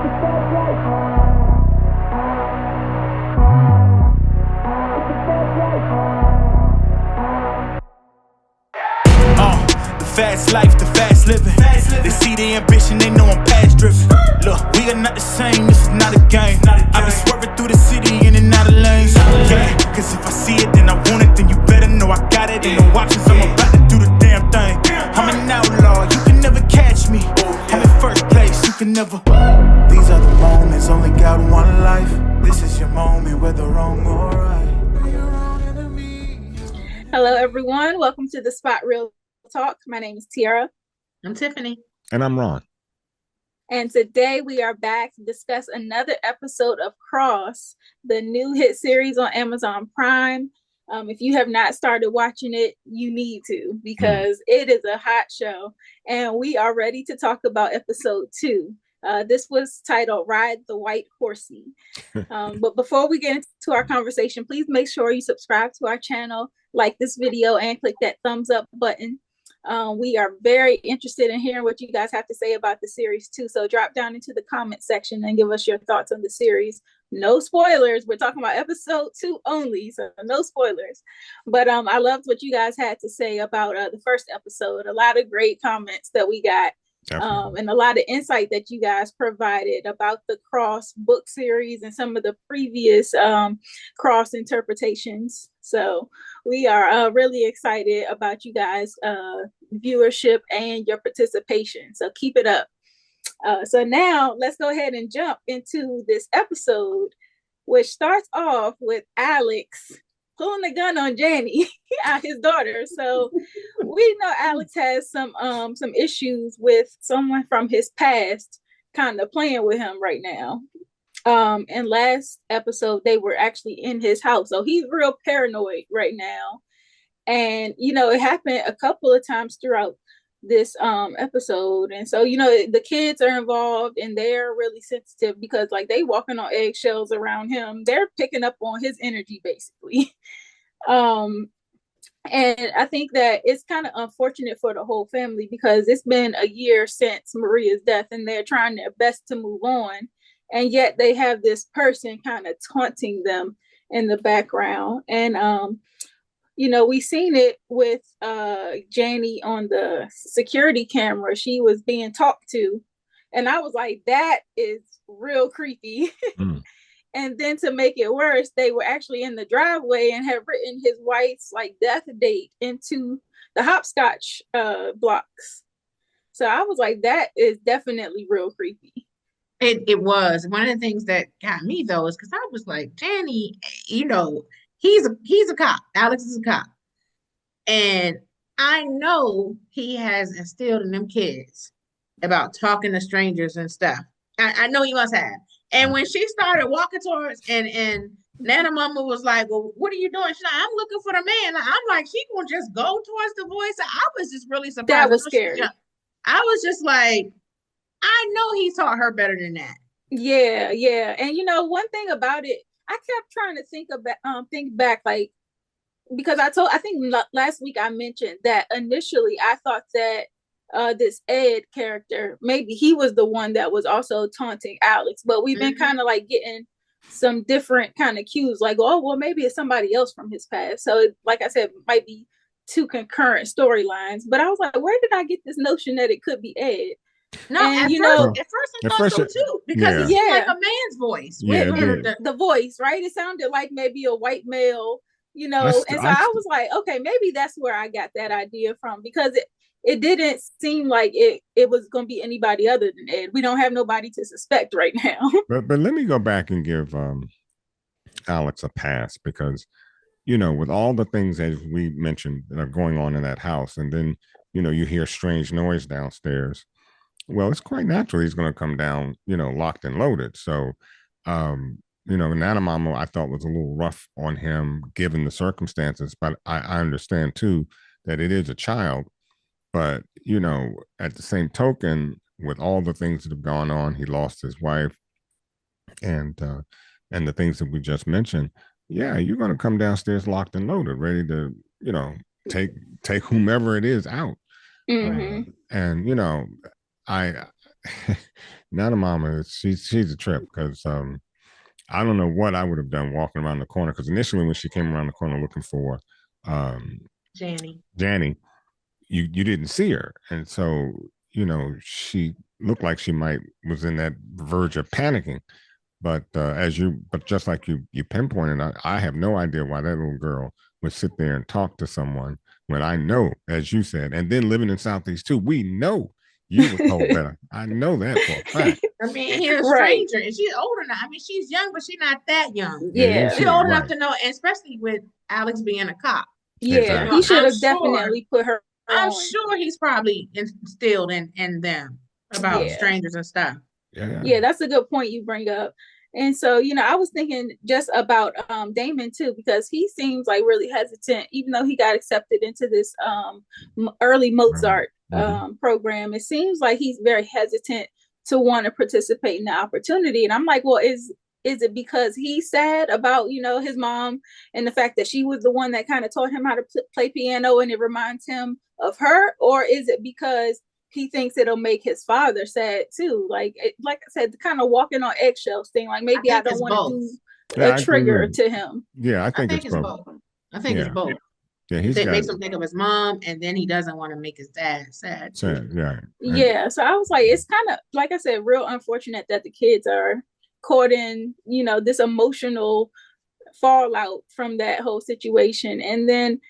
Fast life, the fast living. They see the ambition, they know I'm past driven. Look, we are not the same, this is not a game. I be swerving through the city in and out of lanes. Yeah, cause if I see it, then I want it, then you better know I got it. Ain't no options, I'm about to do the damn thing. I'm an outlaw, you can never catch me. I'm in first place, you can never. These are the moments, only got one life. This is your moment, whether wrong or right. Hello, everyone. Welcome to the Spot Real Talk. My name is Tiara. I'm Tiffany. And I'm Ron. And today we are back to discuss another episode of Cross, the new hit series on Amazon Prime. If you have not started watching it, you need to, because it is a hot show. And we are ready to talk about episode 2. This was titled Ride the White Horsey. But before we get into our conversation, please make sure you subscribe to our channel, like this video, and click that thumbs up button. We are very interested in hearing what you guys have to say about the series too. So drop down into the comment section and give us your thoughts on the series. No spoilers. We're talking about episode 2 only, so no spoilers. But I loved what you guys had to say about the first episode. A lot of great comments that we got. And a lot of insight that you guys provided about the Cross book series and some of the previous Cross interpretations. So we are really excited about you guys' viewership and your participation. So keep it up. So now let's go ahead and jump into this episode, which starts off with Alex pulling the gun on Janie, his daughter. So we know Alex has some issues with someone from his past kind of playing with him right now. And last episode, they were actually in his house. So he's real paranoid right now. And, it happened a couple of times throughout this episode. And so, the kids are involved and they're really sensitive because like they walking on eggshells around him. They're picking up on his energy basically. And I think that it's kind of unfortunate for the whole family because it's been a year since Maria's death and they're trying their best to move on. And yet they have this person kind of taunting them in the background. And, we've seen it with Janie on the security camera. She was being talked to. And I was like, that is real creepy. And then to make it worse, they were actually in the driveway and had written his wife's death date into the hopscotch blocks. So I was like, that is definitely real creepy. It was. One of the things that got me though is because I was like, Danny, he's a cop. Alex is a cop. And I know he has instilled in them kids about talking to strangers and stuff. I know he must have. And when she started walking towards and Nana Mama was like, well, what are you doing? She's like, I'm looking for the man. I'm like, she gonna just go towards the voice. I was just really surprised. That was scary. I was just like, I know he taught her better than that. Yeah. And one thing about it, I kept trying to think back, because I think last week I mentioned that initially I thought that this Ed character, maybe he was the one that was also taunting Alex, but we've been kind of getting some different kind of cues, maybe it's somebody else from his past. So like I said, it might be 2 concurrent storylines, but I was like, where did I get this notion that it could be Ed? No, and at first I thought so too, because it's like a man's voice. The voice, right? It sounded like maybe a white male, and so I was like, okay, maybe that's where I got that idea from, because it didn't seem like it was going to be anybody other than Ed. We don't have nobody to suspect right now. But let me go back and give Alex a pass, because, with all the things as we mentioned that are going on in that house, and then, you hear strange noise downstairs. Well, it's quite natural he's going to come down, locked and loaded. So, Nana Mama, I thought was a little rough on him given the circumstances, but I understand too that it is a child. But, at the same token, with all the things that have gone on, he lost his wife and the things that we just mentioned. Yeah, you're going to come downstairs locked and loaded, ready to, take whomever it is out. Mm-hmm. And, I Nana Mama, she's a trip because I don't know what I would have done walking around the corner because initially when she came around the corner looking for Janny, you didn't see her, and so she looked like she might was in that verge of panicking. But just like you pinpointed, I have no idea why that little girl would sit there and talk to someone when I know, as you said, and then living in Southeast too, we know you were told better. I know that for a fact. I mean, he's a stranger, and she's older now. I mean, she's young, but she's not that young. Yeah, she's old enough to know, and especially with Alex being a cop. Yeah, exactly. He should have definitely put her. I'm sure he's probably instilled in them about strangers and stuff. Yeah, that's a good point you bring up. And so, I was thinking just about Damon too, because he seems like really hesitant, even though he got accepted into this early Mozart program. It seems like he's very hesitant to want to participate in the opportunity. And I'm like, well, is it because he's sad about, his mom and the fact that she was the one that kind of taught him how to play piano and it reminds him of her? Or is it because he thinks it'll make his father sad too? Like I said, kind of walking on eggshells thing. Like maybe I don't want to do a trigger to him. Yeah, I think it's both. I think it's both. Yeah, it makes him think of his mom, and then he doesn't want to make his dad sad. Yeah. Yeah. So I was like, it's kind of, like I said, real unfortunate that the kids are caught in, this emotional fallout from that whole situation. And then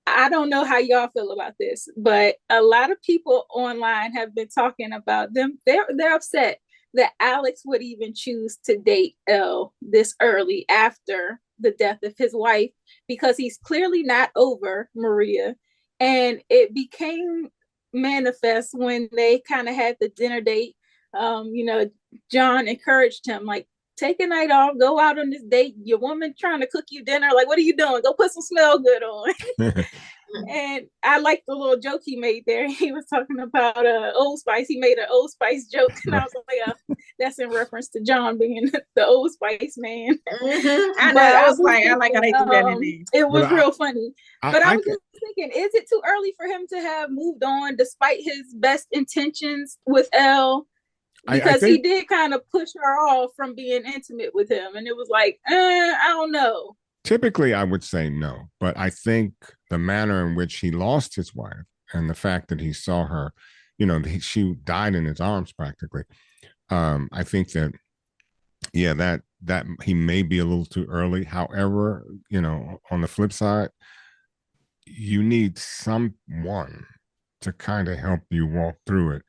I don't know how y'all feel about this, but a lot of people online have been talking about them. They're upset that Alex would even choose to date Elle this early after the death of his wife, because he's clearly not over Maria. And it became manifest when they kind of had the dinner date. John encouraged him, like, take a night off, go out on this date. Your woman trying to cook you dinner. Like, what are you doing? Go put some smell good on. And I like the little joke he made there. He was talking about Old Spice. He made an Old Spice joke. And I was like, that's in reference to John being the Old Spice man. I know. I like how they threw that in there. It was real funny. But I was just thinking, is it too early for him to have moved on despite his best intentions with Elle? Because he did kind of push her off from being intimate with him. And it was like, I don't know. Typically, I would say no. But I think the manner in which he lost his wife and the fact that he saw her, she died in his arms practically. I think that, that he may be a little too early. However, on the flip side, you need someone to kind of help you walk through it.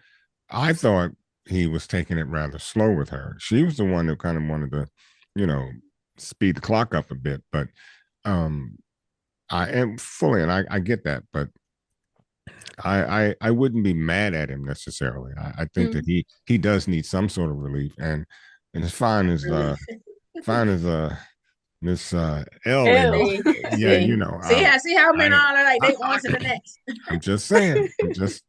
I thought he was taking it rather slow with her. She was the one who kind of wanted to, speed the clock up a bit. But I am fully, and I get that, but I wouldn't be mad at him necessarily. I think that he does need some sort of relief, and as fine as Miss Elle. See how men are like they on to the next. I'm just saying,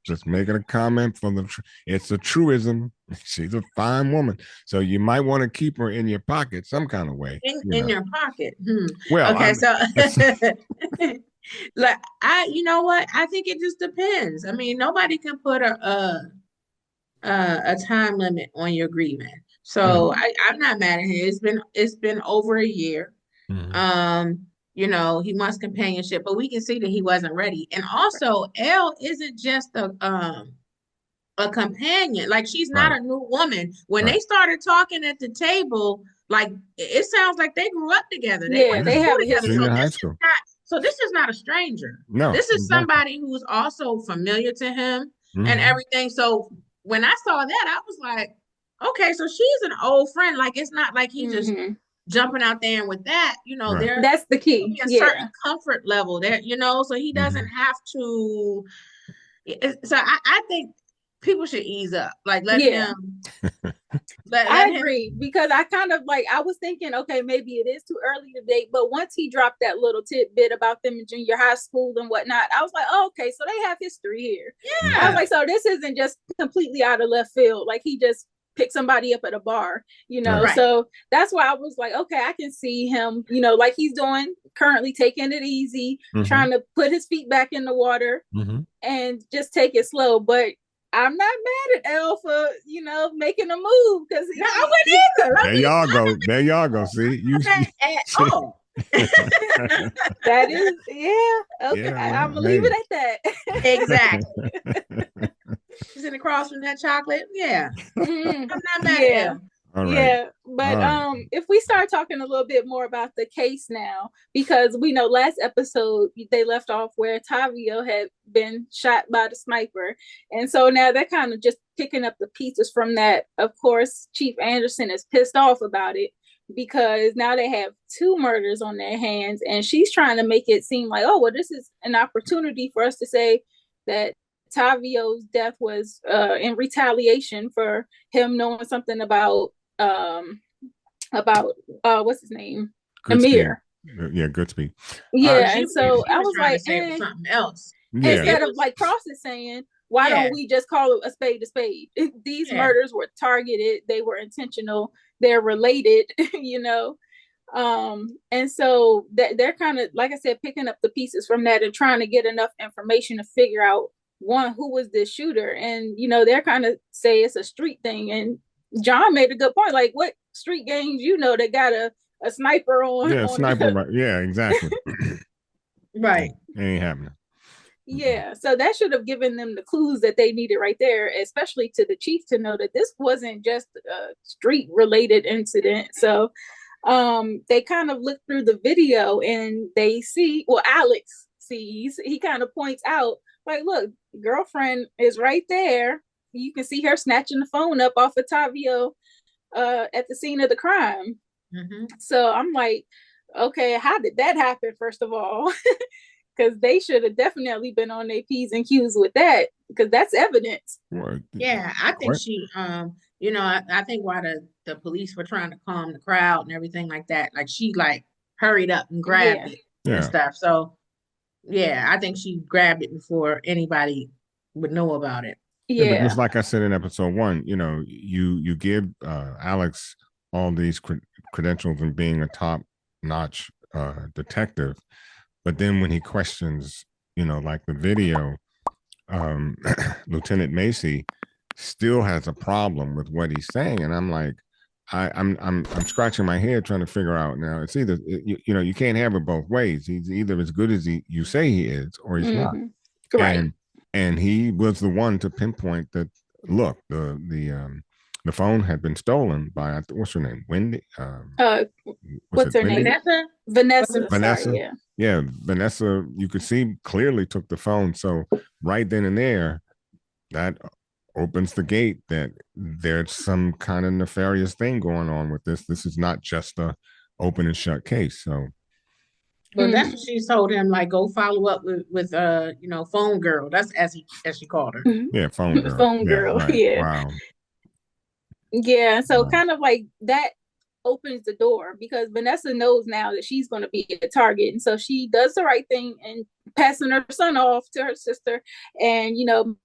just making a comment from it's a truism. She's a fine woman, so you might want to keep her in your pocket some kind of way. In your pocket. Well, okay, like you know what? I think it just depends. I mean, nobody can put a time limit on your grieving. So I'm not mad at him. It's been over a year. He wants companionship, but we can see that he wasn't ready. And also, Elle isn't just a companion. Like, she's not a new woman. When they started talking at the table, like, it sounds like they grew up together. They have a history. So this is not a stranger. No, this is somebody who's also familiar to him and everything. So when I saw that, I was like, okay, so she's an old friend. Like, it's not like he just jumping out there and with that, that's the key. A certain comfort level there, so he doesn't have to. So I think people should ease up. Like, let him. I agree, because I kind of I was thinking, okay, maybe it is too early to date, but once he dropped that little tidbit about them in junior high school and whatnot, I was like, oh, okay, so they have history here. Yeah, I was like, so this isn't just completely out of left field. Like, he just pick somebody up at a bar, so that's why I was like, okay, I can see him, like he's doing currently, taking it easy, trying to put his feet back in the water and just take it slow. But I'm not mad at Elle for, making a move because No, I wouldn't either. There y'all go. There y'all go. See, At all. That is, yeah. Okay, Yeah, well, I'm gonna leave it at that. Exactly. Sitting across from that chocolate. Yeah. I'm not mad at Elle. All right. Yeah, but All right. if we start talking a little bit more about the case now, because we know last episode they left off where Tavio had been shot by the sniper, and so now they're kind of just picking up the pieces from that. Of course, Chief Anderson is pissed off about it because now they have 2 murders on their hands, and she's trying to make it seem like, oh, well, this is an opportunity for us to say that Tavio's death was in retaliation for him knowing something about what's his name? Goodspeed. Emir. Yeah, Goodspeed. Yeah, and so I was like, something else. Yeah. Instead of like Cross is saying, why don't we just call it a spade a spade? These murders were targeted, they were intentional, they're related, and so they're kind of, like I said, picking up the pieces from that and trying to get enough information to figure out, one, who was this shooter. And they're kind of say it's a street thing, and John made a good point, like, what street gangs that got a sniper on? Yeah, sniper. Right. Yeah, exactly. Right. It ain't happening. Yeah, so that should have given them the clues that they needed right there, especially to the chief, to know that this wasn't just a street related incident. So they kind of look through the video and they see, well, Alex sees, he kind of points out, like, look, girlfriend is right there. You can see her snatching the phone up off of Tavio at the scene of the crime. So I'm like, okay, how did that happen, first of all? Because they should have definitely been on their P's and Q's with that, because that's evidence. Yeah, I think she, I think while the police were trying to calm the crowd and everything like that, like she like hurried up and grabbed it and stuff. So yeah, I think she grabbed it before anybody would know about it. Yeah, but just like I said in episode 1, you give Alex all these credentials and being a top-notch detective, but then when he questions, like the video, Lieutenant Macy still has a problem with what he's saying, and I'm like, I'm scratching my head trying to figure out now. It's either you can't have it both ways. He's either as good as you say he is, or he's not. Right. And he was the one to pinpoint that. Look, the phone had been stolen by, what's her name? Wendy. What's her name? Vanessa. Vanessa. Sorry, yeah, Vanessa. You could see clearly took the phone. So right then and there, that opens the gate that there's some kind of nefarious thing going on with this. This is not just a open and shut case. So. Well, that's what she told him. Like, go follow up with phone girl. That's as she called her. Yeah, phone girl. Phone girl. Right. Yeah. Wow. Yeah. So kind of like that opens the door, because Vanessa knows now that she's going to be a target, and so she does the right thing and passing her son off to her sister, and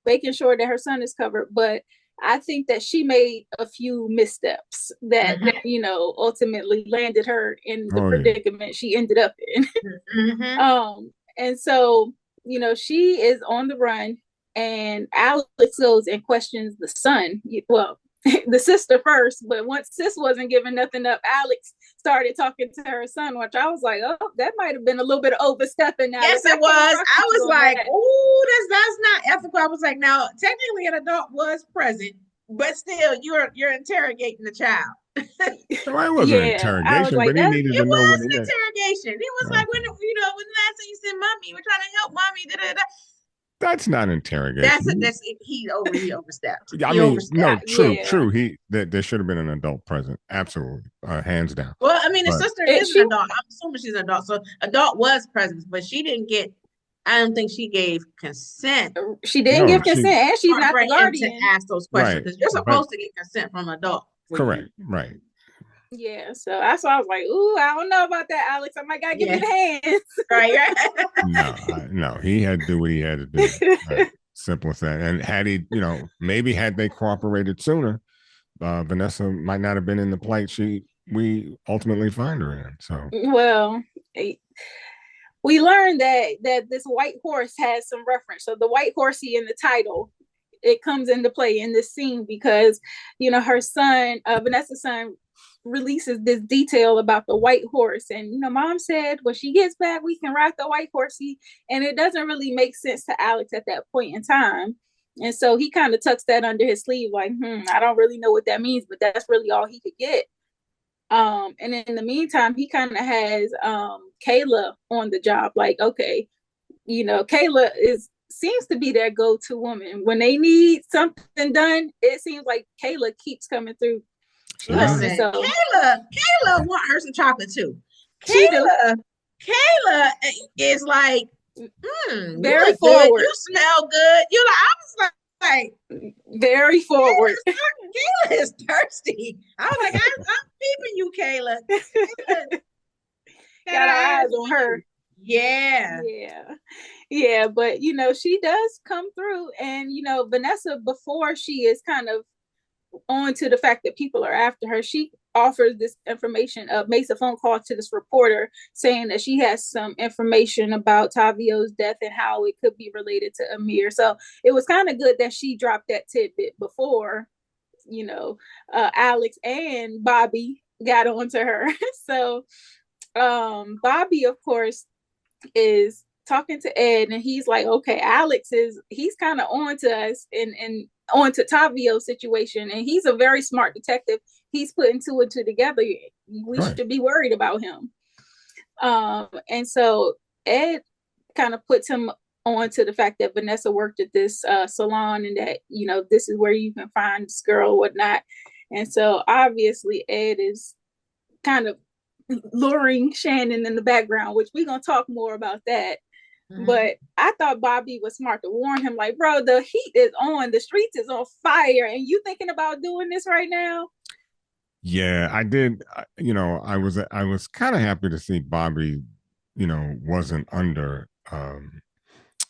making sure that her son is covered. But I think that she made a few missteps that ultimately landed her in the predicament she ended up in. And so she is on the run, and Alex goes and questions the son. Well, the sister first, but once sis wasn't giving nothing up, Alex started talking to her son, which I was like, oh, that might have been a little bit of overstepping. Now, yes, it was. I was like, oh, that's not ethical. I was like, now technically an adult was present, but still, you're interrogating the child. So I wasn't interrogation, like, but he needed to know when it was interrogation. He was like, when the last time you said, "Mommy, we're trying to help mommy." Da, da, da. That's not interrogation. He overstepped. True. There should have been an adult present. Absolutely, hands down. Well, I mean, the sister is an adult. I'm assuming she's an adult, so adult was present, but she didn't get. I don't think she gave consent. She didn't give consent, and she's not the guardian to ask those questions, because you're supposed to get consent from an adult. Correct. Right. Yeah, so that's why I was like, "Ooh, I don't know about that, Alex. I might gotta give you the hands." Right. No, he had to do what he had to do. Right. Simple as that. And had he, maybe had they cooperated sooner, Vanessa might not have been in the plight we ultimately find her in. So, well, we learned that this white horse has some reference. So the white horsey in the title it comes into play in this scene because, you know, her son, Vanessa's son, releases this detail about the white horse. And, you know, mom said, when she gets back, we can ride the white horsey. And it doesn't really make sense to Alex at that point in time. And so he kind of tucks that under his sleeve, like, I don't really know what that means, but that's really all he could get. And in the meantime, he kind of has Kayla on the job. Like, okay, you know, Kayla seems to be their go-to woman. When they need something done, it seems like Kayla keeps coming through. Listen, So Kayla want her some chocolate too. She Kayla is like, very you forward. Good, you smell good. You like, I was like very forward. Kayla is thirsty. I was like, I'm peeping you, Kayla. Got our eyes on her. Yeah. But you know, she does come through, and you know, Vanessa, before she is kind of on to the fact that people are after her, she offers this information, makes a phone call to this reporter saying that she has some information about Tavio's death and how it could be related to Emir. So it was kind of good that she dropped that tidbit before, you know, Alex and Bobby got onto her. So Bobby, of course, is talking to Ed, and he's like, okay, he's kind of on to us and on to Tavio's situation, and he's a very smart detective. He's putting two and two together. We should be worried about him. And so Ed kind of puts him on to the fact that Vanessa worked at this salon, and that, you know, this is where you can find this girl or whatnot. And so obviously Ed is kind of luring Shannon in the background, which we're going to talk more about that. But I thought Bobby was smart to warn him, like, bro, the heat is on, the streets is on fire, and you thinking about doing this right now? Yeah, I did. You know, I was kind of happy to see Bobby, you know, wasn't under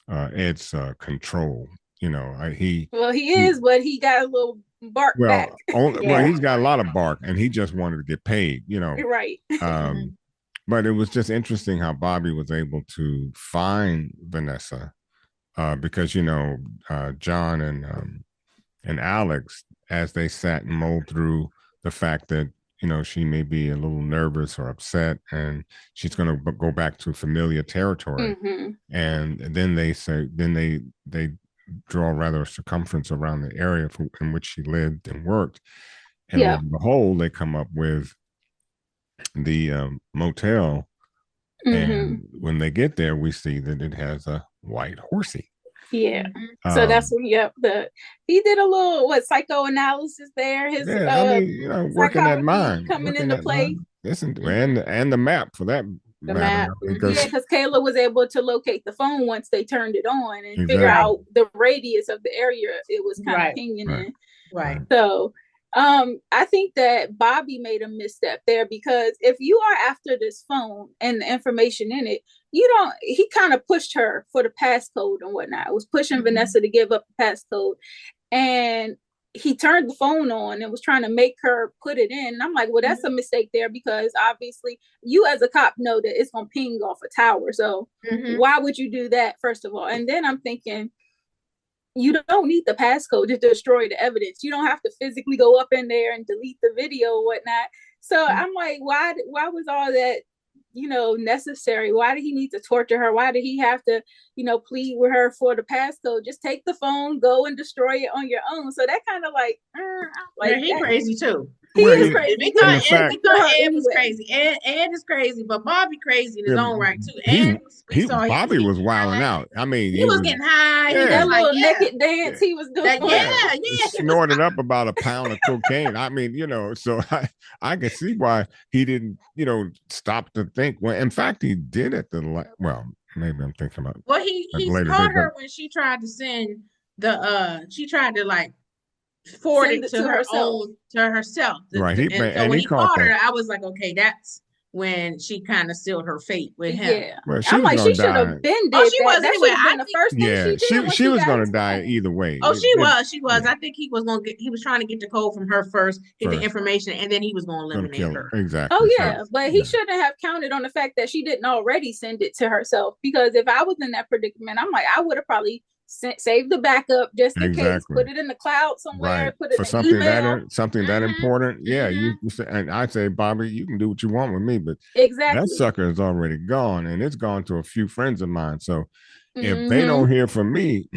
Ed's control. You know, he is, but he got a little bark back. Well, he's got a lot of bark, and he just wanted to get paid. You know, right. But it was just interesting how Bobby was able to find Vanessa, because, you know, John and Alex, as they sat and mulled through the fact that, you know, she may be a little nervous or upset, and she's going to go back to familiar territory. And then they draw rather a circumference around the area in which she lived and worked. And lo and behold, they come up with the motel, and when they get there, we see that it has a white horsey. So that's what he did a little psychoanalysis there. His I mean, you know, working that mind coming into play. And the map for that. The map. Because Kayla was able to locate the phone once they turned it on and figure out the radius of the area it was kind of pinging in. Right. So I think that Bobby made a misstep there, because if you are after this phone and the information in it, he kind of pushed her for the passcode and whatnot. It was pushing Vanessa to give up the passcode, and he turned the phone on and was trying to make her put it in. And I'm like, well, that's a mistake there, because obviously you as a cop know that it's going to ping off a tower. So why would you do that, first of all? And then I'm thinking, you don't need the passcode to destroy the evidence. You don't have to physically go up in there and delete the video or whatnot. So I'm like, why was all that, you know, necessary? Why did he need to torture her? Why did he have to, you know, plead with her for the passcode? Just take the phone, go and destroy it on your own. So that kind of like he's crazy too. He is crazy. We thought Ed was crazy. Ed is crazy, but Bobby crazy in his own right too. Bobby was wilding out. I mean, he was getting high. That little naked dance he was doing. He snorted up about a pound of cocaine. I mean, you know, so I can see why he didn't, you know, stop to think. Well, in fact, he did at maybe I'm thinking about. Well, he caught her when she tried to send she tried to like forward it to herself. Right. So when he caught her, I was like, okay, that's when she kind of sealed her fate with him. Yeah. Well, I'm like, she should have been dead. She was anyway. The first thing she was going to die either way. Oh, she was. Yeah. I think he was trying to get the code from her first, get the information, and then he was going to eliminate her. Exactly. Oh yeah, but he shouldn't have counted on the fact that she didn't already send it to herself, because if I was in that predicament, I'm like, I would have probably save the backup just in case. Exactly. Put it in the cloud somewhere. Right. Put it For in an something email. that important. Yeah. You say, and I say, Bobby, you can do what you want with me, but Exactly. that sucker is already gone, and it's gone to a few friends of mine. So if they Mhm. don't hear from me,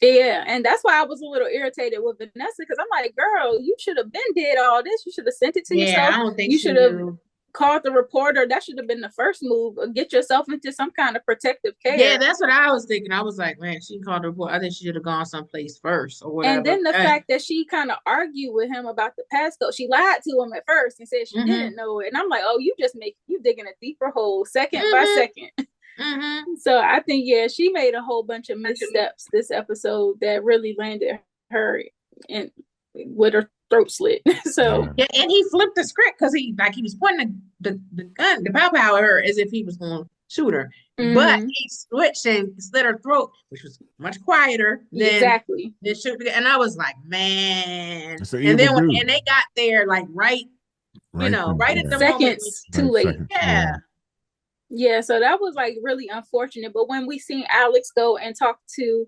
Yeah, and that's why I was a little irritated with Vanessa, because I'm like, girl, you should have been did all this. You should have sent it to yourself. I don't think you she should have knew. called the reporter. That should have been the first move. Get yourself into some kind of protective care. Yeah, that's what I was thinking. I was like, man, she called the report. I think she should have gone someplace first or whatever. And then the fact that she kind of argued with him about the passcode. She lied to him at first and said she didn't know it. And I'm like, oh, you digging a deeper hole second by second. So I think, yeah, she made a whole bunch of missteps this episode that really landed her in with her throat slit. So yeah, and he flipped the script because he was pointing the gun, the pow at her as if he was going to shoot her. But he switched and slit her throat, which was much quieter than shoot. And I was like, man. And then and they got there like right at the seconds too late. Yeah, so that was like really unfortunate. But when we seen Alex go and talk to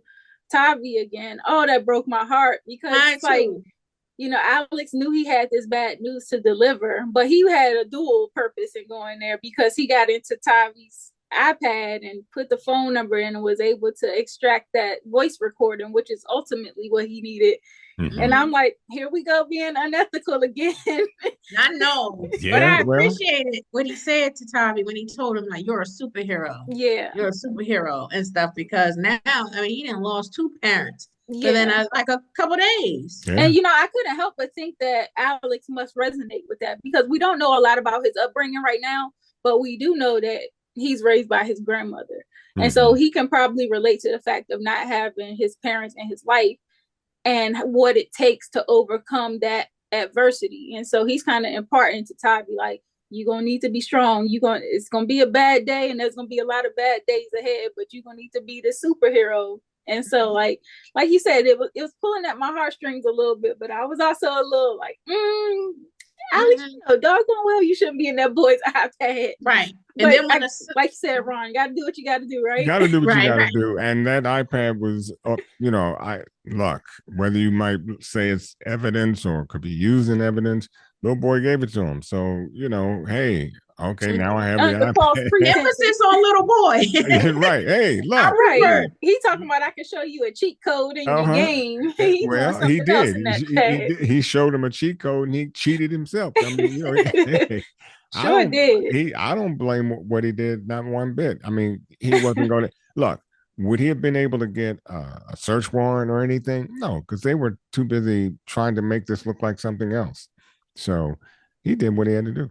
Tavi again, oh, that broke my heart, because it's like, Alex knew he had this bad news to deliver, but he had a dual purpose in going there, because he got into Tavi's iPad and put the phone number in and was able to extract that voice recording, which is ultimately what he needed. And I'm like, here we go being unethical again. I know. But I appreciated what he said to Tavi when he told him, like, you're a superhero. Yeah. You're a superhero and stuff, because now, I mean, he done lost 2 parents within like a couple days. Yeah. And, I couldn't help but think that Alex must resonate with that, because we don't know a lot about his upbringing right now, but we do know that he's raised by his grandmother. And so he can probably relate to the fact of not having his parents in his life and what it takes to overcome that adversity. And so he's kind of imparting to Tavi, like, you're going to need to be strong. It's going to be a bad day, and there's going to be a lot of bad days ahead, but you're going to need to be the superhero. And so like you said, it was pulling at my heartstrings a little bit, but I was also a little like, Alex, doggone well, you shouldn't be in that boy's iPad. Right. And then like you said, Ron, you got to do what you got to do, right? You got to do what you got to do. And that iPad was, look, whether you might say it's evidence or could be used in evidence, little boy gave it to him. So, hey, okay, now I have the iPad. Emphasis on little boy. Right. Hey, look. All right. He talking about I can show you a cheat code in your game. He did. He showed him a cheat code and he cheated himself. I mean, I don't blame what he did, not one bit. I mean, he wasn't going to look. Would he have been able to get a search warrant or anything? No, because they were too busy trying to make this look like something else. So he did what he had to do.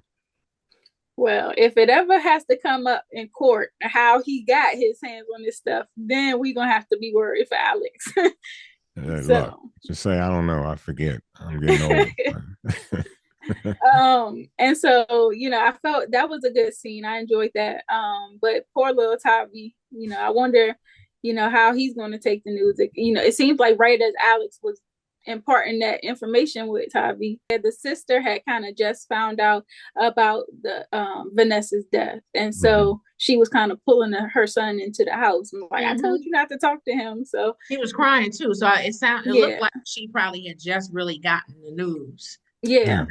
Well, if it ever has to come up in court how he got his hands on this stuff, then we're gonna have to be worried for Alex. Look, just say I don't know. I forget. I'm getting old. And so I felt that was a good scene. I enjoyed that. But poor little Tavi, I wonder, how he's going to take the news. It seems like right as Alex was imparting that information with Tavi, the sister had kind of just found out about the Vanessa's death, and so she was kind of pulling her son into the house. I'm like, I told you not to talk to him. So he was crying too. So it looked like she probably had just really gotten the news. Yeah.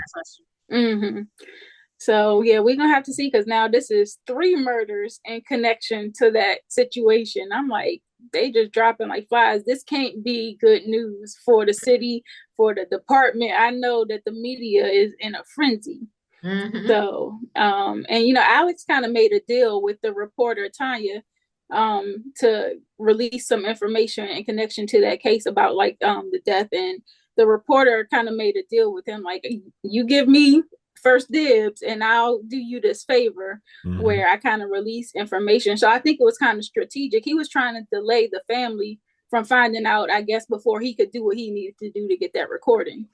So we're gonna have to see, because now this is 3 murders in connection to that situation. I'm like, they just dropping like flies. This can't be good news for the city, for the department. I know that the media is in a frenzy. So and Alex kind of made a deal with the reporter Tanya to release some information in connection to that case about the death, and the reporter kind of made a deal with him, like, you give me first dibs and I'll do you this favor, where I kind of release information. So I think it was kind of strategic. He was trying to delay the family from finding out, I guess, before he could do what he needed to do to get that recording.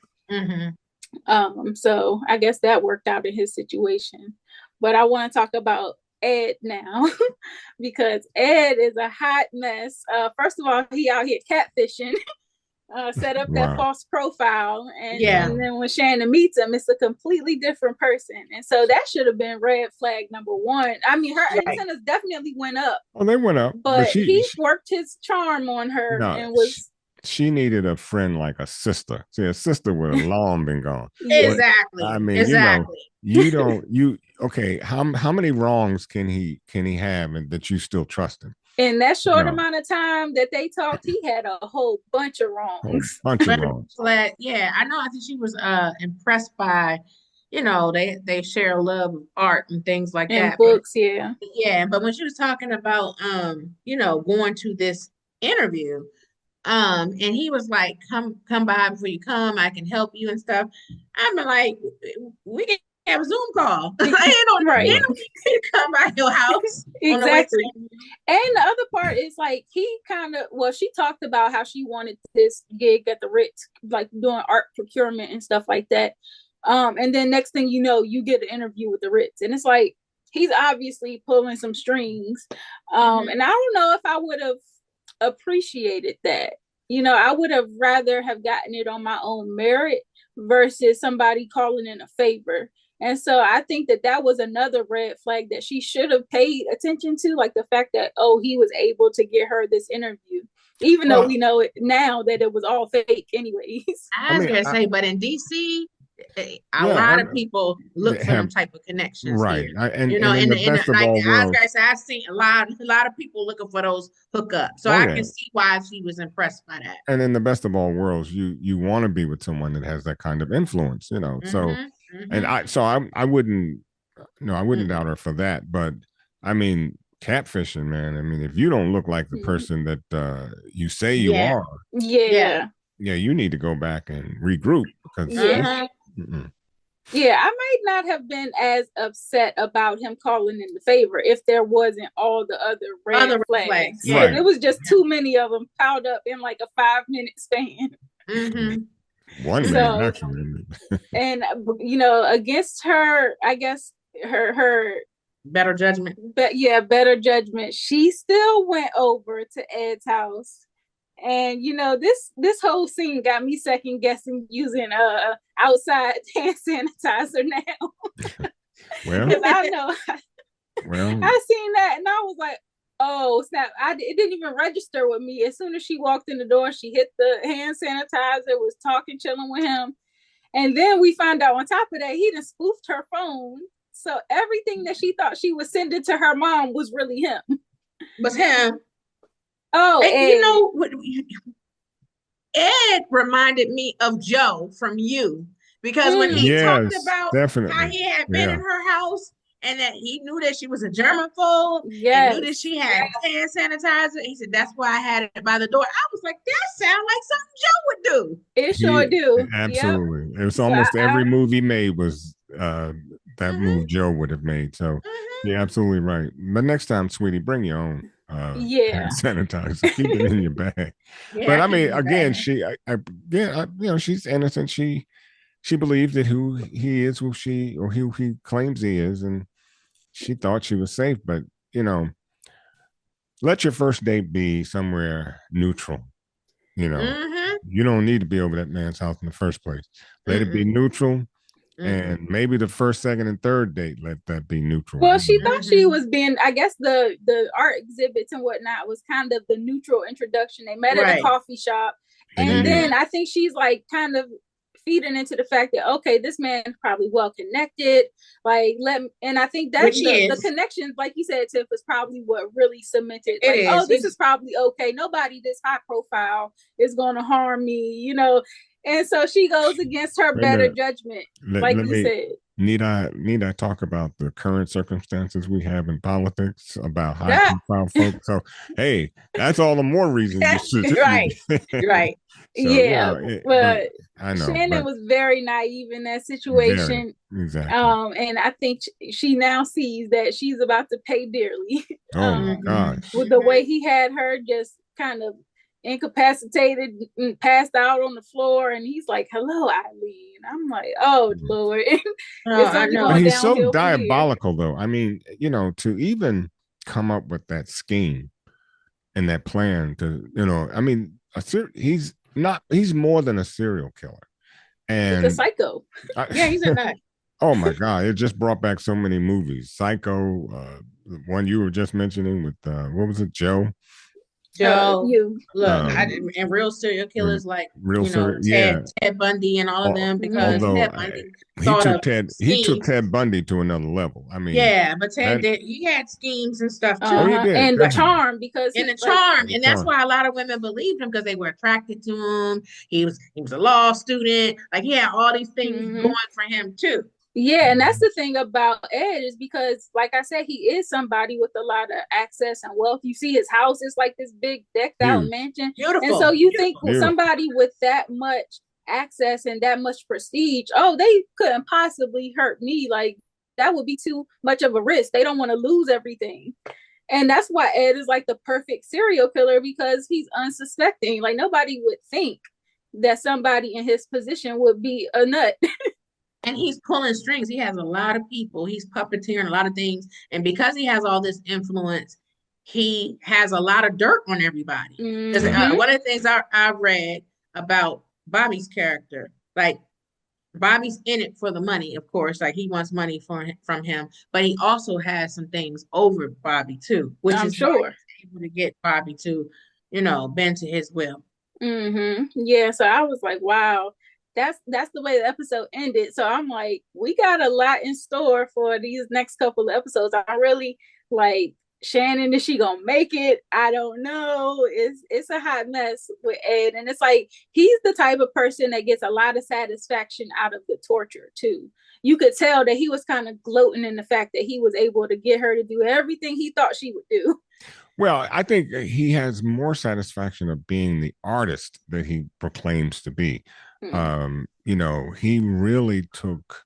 So I guess that worked out in his situation. But I want to talk about Ed now, because Ed is a hot mess. First of all, he out here catfishing. set up that Wow. false profile, and Yeah. and then when Shannon meets him, it's a completely different person, and so that should have been red flag number one. I mean, her Right. antennas definitely went up, Well, they went up, but she he worked his charm on her no, and was she needed a friend like a sister. See, a sister would have long been gone. yeah. Exactly. I mean, exactly. Okay, how many wrongs can he have and that you still trust him? In that short No. amount of time that they talked, he had a whole bunch of wrongs. Bunch of wrongs. Yeah, I know. I think she was impressed by, they share a love of art and things like And that. books, but, yeah. Yeah, but when she was talking about going to this interview, and he was like, come by before you come, I can help you and stuff. I'm like, we can have a Zoom call. Right. They don't need to come by your house. Exactly. And the other part is like he she talked about how she wanted this gig at the Ritz, like doing art procurement and stuff like that. And then next thing you know, you get an interview with the Ritz, and it's like he's obviously pulling some strings. And I don't know if I would have appreciated that. I would have rather have gotten it on my own merit versus somebody calling in a favor. And so I think that was another red flag that she should have paid attention to, like the fact that, he was able to get her this interview, even though we know it now that it was all fake anyways. I was going to say, but in DC, a lot of people look for them type of connections. Right. Here. And in the best of all worlds, I've seen a lot of people looking for those hookups. So I can see why she was impressed by that. And in the best of all worlds, you want to be with someone that has that kind of influence, So and I wouldn't doubt her for that. But I mean, catfishing, man. I mean, if you don't look like the person that you say you are, you need to go back and regroup because yeah, I might not have been as upset about him calling in the favor if there wasn't all the other red flags. Yeah. Right. It was just too many of them piled up in like a 5-minute span. 1 minute, actually. And against her, I guess her better judgment. But yeah, better judgment. She still went over to Ed's house. And this whole scene got me second guessing using outside hand sanitizer now. Well, I know. I seen that and I was like, oh snap! It didn't even register with me. As soon as she walked in the door, she hit the hand sanitizer, was talking, chilling with him, and then we found out on top of that he done spoofed her phone. So everything that she thought she was sending to her mom was really him. Was him. Oh, and Ed reminded me of Joe from You because when he talked about how he had been in her house and that he knew that she was a germaphobe, and knew that she had hand sanitizer, he said that's why I had it by the door. I was like, that sounds like something Joe would do. It sure do. Absolutely. Yep. It was almost every movie made was that move Joe would have made. So you're absolutely right. But next time, sweetie, bring your own hand sanitizer. Keep it in your bag. But I mean, again, she's innocent. She believes that who he is, who he claims he is, and she thought she was safe. But let your first date be somewhere neutral. You don't need to be over that man's house in the first place. Let it be neutral. And maybe the first, second, and third date, let that be neutral. Well, she thought she was being, I guess the art exhibits and whatnot was kind of the neutral introduction. They met at a coffee shop. And then I think she's like kind of feeding into the fact that, okay, this man's probably well connected. And I think that's the connections, like you said, Tiff, was probably what really cemented. This is probably okay. Nobody this high profile is going to harm me, And so she goes against her better judgment, like you said. Need I talk about the current circumstances we have in politics about high profile folks? So hey, that's all the more reason you should. Right. So, but I know Shannon was very naive in that situation. Exactly. And I think she now sees that she's about to pay dearly. Oh my gosh! With the way he had her just kind of incapacitated and passed out on the floor, and he's like, hello, Eileen. I'm like, oh Lord. I know. He's so diabolical though. I mean, to even come up with that scheme and that plan to, I mean, he's more than a serial killer. And he's a psycho. Yeah, he's a nut. Oh my God! It just brought back so many movies. Psycho, the one you were just mentioning with what was it, Joe? You look, and real serial killers like Ted Bundy and all of them, because although Ted Bundy he took Ted Bundy to another level. I mean, yeah, but he had schemes and stuff too. Oh, he did. And the charm, and that's why a lot of women believed him, because they were attracted to him. He was a law student. Like, he had all these things going for him too. Yeah, and that's the thing about Ed, is because, like I said, he is somebody with a lot of access and wealth. You see his house is like this big decked out mansion. Beautiful. And so you think somebody with that much access and that much prestige, they couldn't possibly hurt me. Like, that would be too much of a risk. They don't want to lose everything. And that's why Ed is like the perfect serial killer, because he's unsuspecting. Like, nobody would think that somebody in his position would be a nut. And he's pulling strings. He has a lot of people. He's puppeteering a lot of things. And because he has all this influence, he has a lot of dirt on everybody. One of the things I read about Bobby's character, like, Bobby's in it for the money, of course. Like, he wants money from him, but he also has some things over Bobby too, which I'm is sure able to get Bobby to, bend to his will. Yeah. So I was like, wow. That's the way the episode ended. So I'm like, we got a lot in store for these next couple of episodes. I'm really like, Shannon, is she gonna make it? I don't know. It's a hot mess with Ed, and it's like, he's the type of person that gets a lot of satisfaction out of the torture too. You could tell that he was kind of gloating in the fact that he was able to get her to do everything he thought she would do. Well, I think he has more satisfaction of being the artist that he proclaims to be. He really took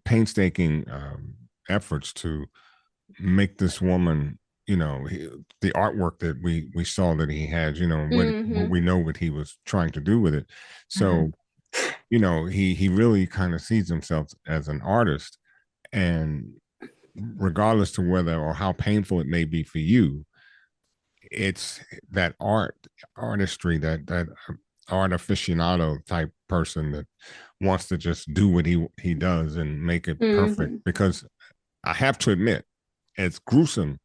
painstaking efforts to make this woman, the artwork that we saw that he had, what we know what he was trying to do with it. So, he really kind of sees himself as an artist, and regardless to whether or how painful it may be for you, it's that artistry, that art aficionado type person that wants to just do what he does and make it perfect. Because I have to admit, as gruesome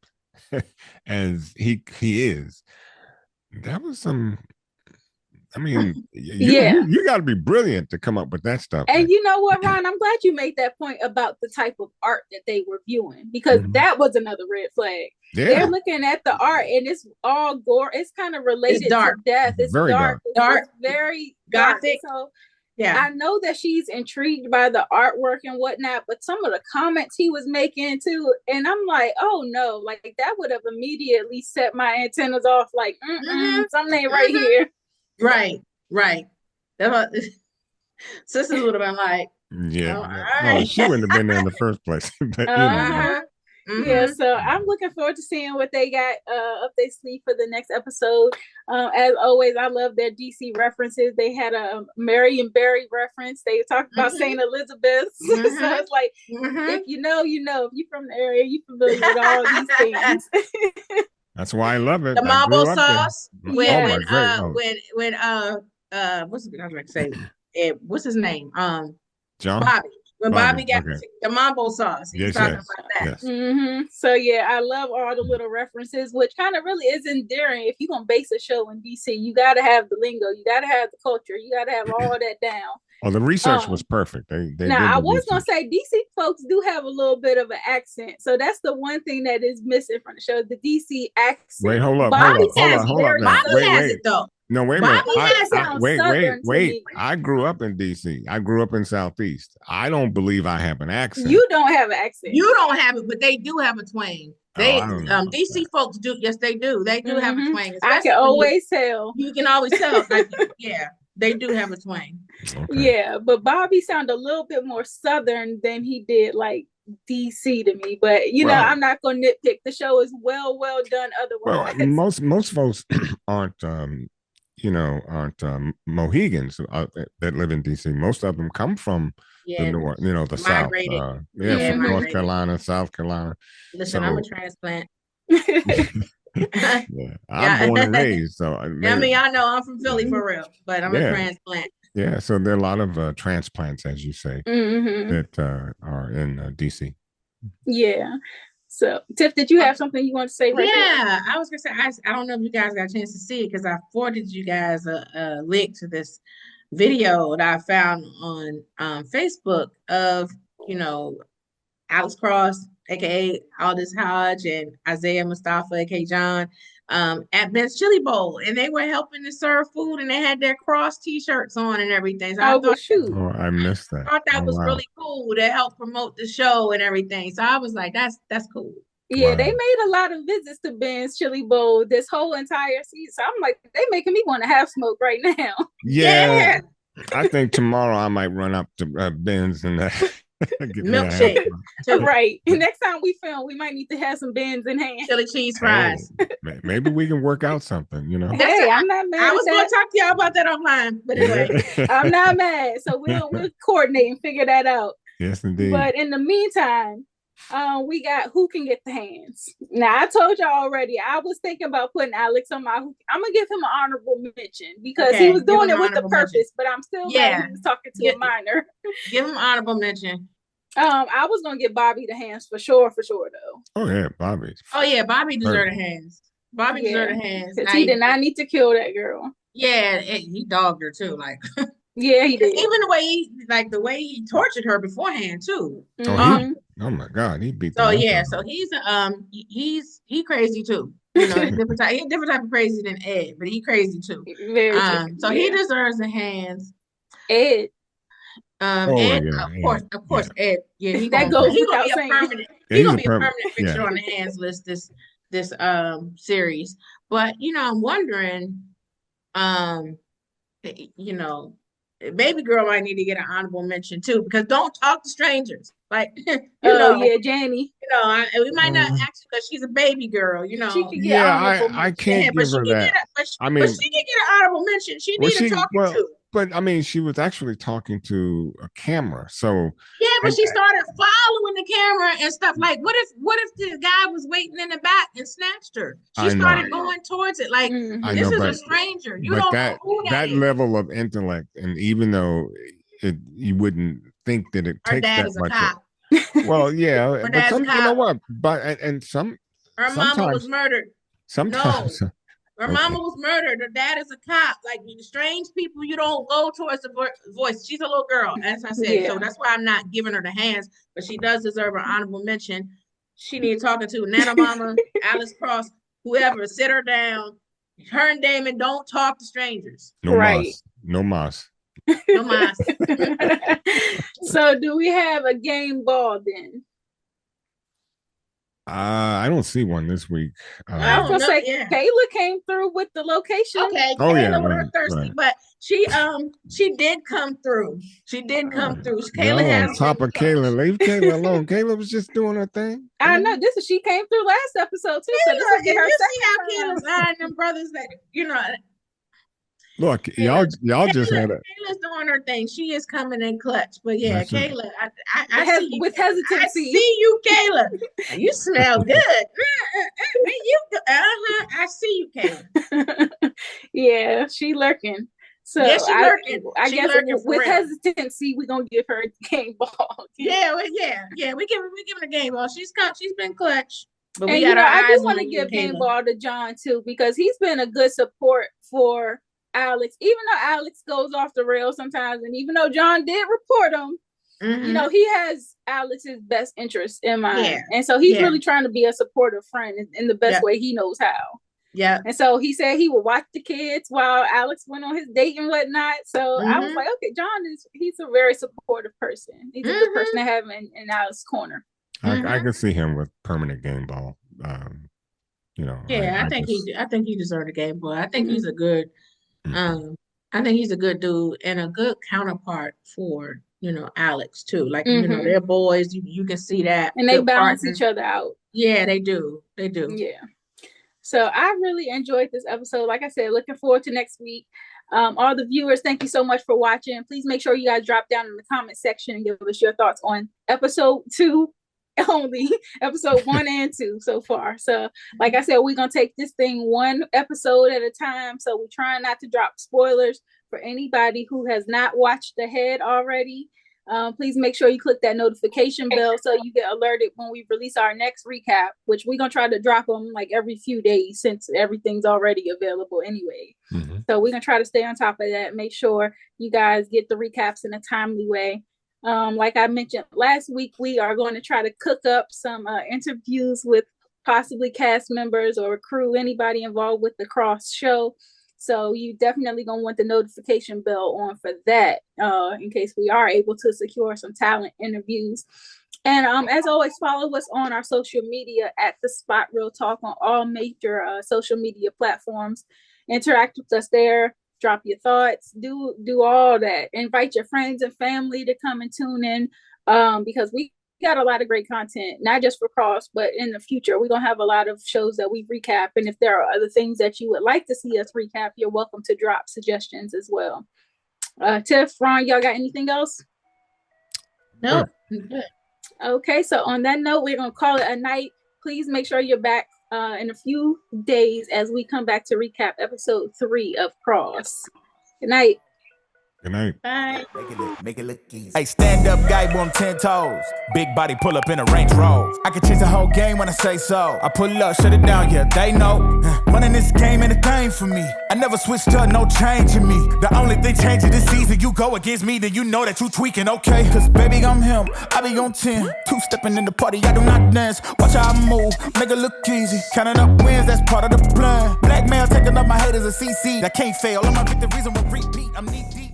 as he is, that was some, I mean, you got to be brilliant to come up with that stuff. And you know what, Ron, I'm glad you made that point about the type of art that they were viewing, because that was another red flag. Yeah. They're looking at the art and it's all gore. It's kind of related to death. It's very dark. It's very gothic. So yeah, I know that she's intrigued by the artwork and whatnot, but some of the comments he was making too, and I'm like, oh no, like, that would have immediately set my antennas off. Like, something ain't right here. Right. Sisters would have been like, no, she wouldn't have been there in the first place. But, Yeah, so I'm looking forward to seeing what they got up their sleeve for the next episode. As always, I love their DC references. They had a Marion Barry reference. They talked about St. Elizabeth. So it's like, if you know, if you're from the area, you're familiar with all these things. That's why I love it. The mambo sauce. When what's his name? John? Bobby. When Bobby got the mambo sauce, he was talking about that. Yes. So yeah, I love all the little references, which kind of really is endearing. If you're gonna base a show in DC, you gotta have the lingo, you gotta have the culture, you gotta have all that down. Oh, the research was perfect. Now, I was going to say, DC folks do have a little bit of an accent. So that's the one thing that is missing from the show, the DC accent. Wait, hold up. Bobby has it, though. No, wait a minute. Wait. I grew up in DC. I grew up in Southeast. I don't believe I have an accent. You don't have an accent. You don't have it, but they do have a twang. DC folks do. Yes, they do. They do have a twang. I can always tell. You can always tell. Yeah. They do have a twang. Okay. Yeah, but Bobby sounded a little bit more Southern than he did like DC to me. But I'm not going to nitpick. The show is well done otherwise. Well, most folks aren't Mohegans that live in DC. Most of them come from the north, the south. From North Carolina, South Carolina. Listen, I'm a transplant. Yeah. I'm born and raised, so I mean, y'all know I'm from Philly for real, but I'm a Yeah. transplant. Yeah, so there are a lot of transplants, as you say, that are in DC. Yeah. So, Tiff, did you have something you want to say right Yeah, I was gonna say I don't know if you guys got a chance to see it because I forwarded you guys a link to this video that I found on Facebook of Alex Cross, aka Aldous Hodge, and Isaiah Mustafa, aka John, at Ben's Chili Bowl, and they were helping to serve food, and they had their Cross T-shirts on and everything. So I thought, shoot. Oh, I missed that. I thought that was wow. really cool to help promote the show and everything. So I was like, that's cool. Yeah, Wow. they made a lot of visits to Ben's Chili Bowl this whole entire season. So I'm like, they making me want to have smoke right now. Yeah. I think tomorrow I might run up to Ben's and get Milkshake. Right. Next time we film, we might need to have some Ben's in hand. Chili cheese fries. Hey, maybe we can work out something, Hey, I'm not mad. I was going to talk to y'all about that offline, but anyway. I'm not mad. So we'll coordinate and figure that out. Yes, indeed. But in the meantime, we got Who Can Get the Hands. Now, I told y'all already, I was thinking about putting Alex on my I'm going to give him an honorable mention because he was doing it with the purpose, but I'm still glad he was talking to a minor. Give him honorable mention. I was going to give Bobby the hands for sure, though. Oh, yeah, Bobby. Oh, yeah, Bobby deserved the hands. Bobby deserved the hands. Because he did not need to kill that girl. Yeah, he dogged her too, like... Yeah, he did. Even the way he tortured her beforehand too. Oh my God, he beat. So yeah, so he's crazy too. Different type of crazy than Ed, but he crazy too. So he deserves the hands. Ed. Ed, of course, Ed. Yeah, he that goes without saying. He's gonna be a permanent fixture on the hands list this series. But I'm wondering, baby girl might need to get an honorable mention too, because don't talk to strangers. Like, yeah, Janny. We might not actually because she's a baby girl. She can get I can't give her that. But she can get an honorable mention. She needed talking to. But I mean, she was actually talking to a camera. So yeah, but she started following the camera and stuff. Like, what if the guy was waiting in the back and snatched her? She started going towards it. Like, this is a stranger. You don't know who that is. Level of intellect, and even though you wouldn't think that it takes that much. Well, yeah, but some, you know what? But and some. Her mama was murdered. Sometimes. No. Her mama was murdered. Her dad is a cop. Like, strange people, you don't go towards the voice. She's a little girl, as I said. Yeah. So that's why I'm not giving her the hands. But she does deserve an honorable mention. She needs talking to Nana Mama, Alex Cross, whoever. Sit her down. Her and Damon don't talk to strangers. No mas. No mas. No mas. So do we have a game ball then? I don't see one this week. I was gonna say Kayla came through with the location. Okay, Kayla was thirsty, but she did come through. She did come through. Kayla has on top of Kayla. Leave Kayla alone. Kayla was just doing her thing. I know. She came through last episode too. Kayla, so this is her second. Kayla's eyeing them brothers that Look, y'all just had it. Kayla's doing her thing. She is coming in clutch. But yeah, that's Kayla, I see you. With hesitancy. I see you, Kayla. You smell good. I see you, Kayla. Yeah, she lurking. So yeah, she lurking. I guess with hesitancy, we're gonna give her a game ball. Yeah. We give her a game ball. She's been clutch. But I do want to give game ball to John too, because he's been a good support for Alex, even though Alex goes off the rails sometimes, and even though John did report him, he has Alex's best interest in mind, and so he's really trying to be a supportive friend in the best way he knows how. Yeah, and so he said he would watch the kids while Alex went on his date and whatnot. So I was like, okay, he's a very supportive person. He's a good person to have in Alex's corner. I can see him with permanent game ball. I think he deserved a game ball. I think he's a good. I think he's a good dude and a good counterpart for Alex too. Like they're boys. You can see that, and they balance each other out. Yeah, they do. Yeah. So I really enjoyed this episode. Like I said, looking forward to next week. All the viewers, thank you so much for watching. Please make sure you guys drop down in the comment section and give us your thoughts on episode 2 only, episode 1 and 2 so far. So like I said, we're gonna take this thing one episode at a time. So we're trying not to drop spoilers for anybody who has not watched ahead already. Please make sure you click that notification bell so you get alerted when we release our next recap, which we're gonna try to drop them like every few days since everything's already available anyway. So we're gonna try to stay on top of that, make sure you guys get the recaps in a timely way. Like I mentioned last week, we are going to try to cook up some interviews with possibly cast members or crew, anybody involved with the Cross show. So you definitely going to want the notification bell on for that, in case we are able to secure some talent interviews. And as always, follow us on our social media at The Spot Real Talk on all major social media platforms. Interact with us there. Drop your thoughts, do all that. Invite your friends and family to come and tune in, because we got a lot of great content, not just for Cross, but in the future we're gonna have a lot of shows that we recap. And if there are other things that you would like to see us recap, you're welcome to drop suggestions as well. Tiff, Ron, y'all got anything else? No. Okay, so on that note, we're gonna call it a night. Please make sure you're back in a few days as we come back to recap episode 3 of Cross. Good night. Good night. Bye. Make it look easy. Hey, stand up guy, boom, 10 toes. Big body pull up in a Range Rover. I can change the whole game when I say so. I pull up, shut it down, yeah, they know. Running this game ain't a thing for me. I never switched up, no change in me. The only thing changing this season, you go against me, then you know that you tweaking, okay? Cause baby, I'm him, I be on 10. Two-stepping in the party, I do not dance. Watch how I move, make it look easy. Counting up wins, that's part of the plan. Blackmail taking up my haters a CC. That can't fail, all my victories will repeat. I'm knee deep.